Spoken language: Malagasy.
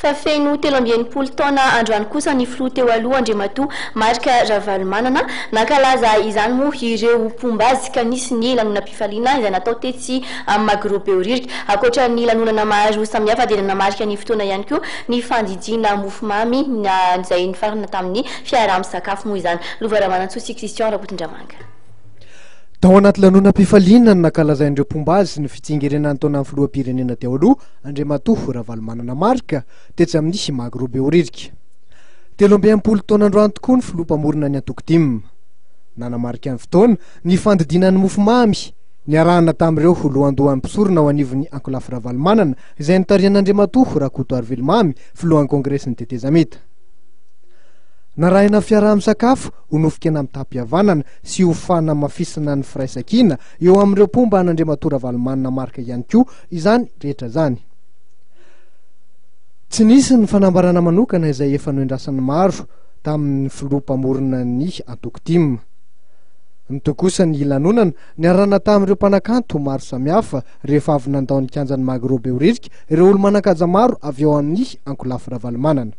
Fa feno 13 taona androany kosa ny filoha teo aloha Andriamatoa Marika Ravalomanana nankalaza izany moa ireo mpombazy ka nisy ny lanonam-pifaliana izay natao tetsy amin'ny Magrobeoririka. Ankoatra ny lanonana maro samihafa dia nanamarika ny fotoana ihany koa ny fandidiana mofomamy izay nifarana tamin'ny fiaraha-misakafo moa izany. Lovaramanantsoa Christian Rapotondramanga. Tao anaty lanonam-pifaliana nankalazain'ireo mpombazy ny fitsingerenan'ny taonan'ny filoham-pirenena teo aloha Andriamatoa Ravalomanana Marika tetsy amin'ny Magrobeoririka. 13 taonandroany tokoa ny filoham-pamorona ny Antoko-Tima. Nanamarika ny fotoana ny fandidinan'ny mofomamy niarahana tamin'ireo lohandohan'ny mpisorona ao anivon'ny Ankolafy Ravalomanana izay nitarihan'Andriamatoa Rakotoary Velomamy filohan'ny kongresin'ny Tetezamita. Narahina fiaraha-misakafo ho nofika amin'ny tapihavanana sy ho fanamafisana ny firaisan-kina eo amin'ireo mpomba an'Andriamatoa Ravalomanana Marika ihany koa izany rehetra zany. Tsy nisy ny fanambarana manokana izay efa noendrasany maro tamin'ny filoham-pamorona ny Antoko-Tima. Nitokosa ny lanonana niarahana tamin'ireo mpanakanto maro samihafa rehefa avy nandao ny kianjan'ny Magrobeoririka ireo olo manan-kaja maro avy ao amin'ny Ankolafy Ravalomanana.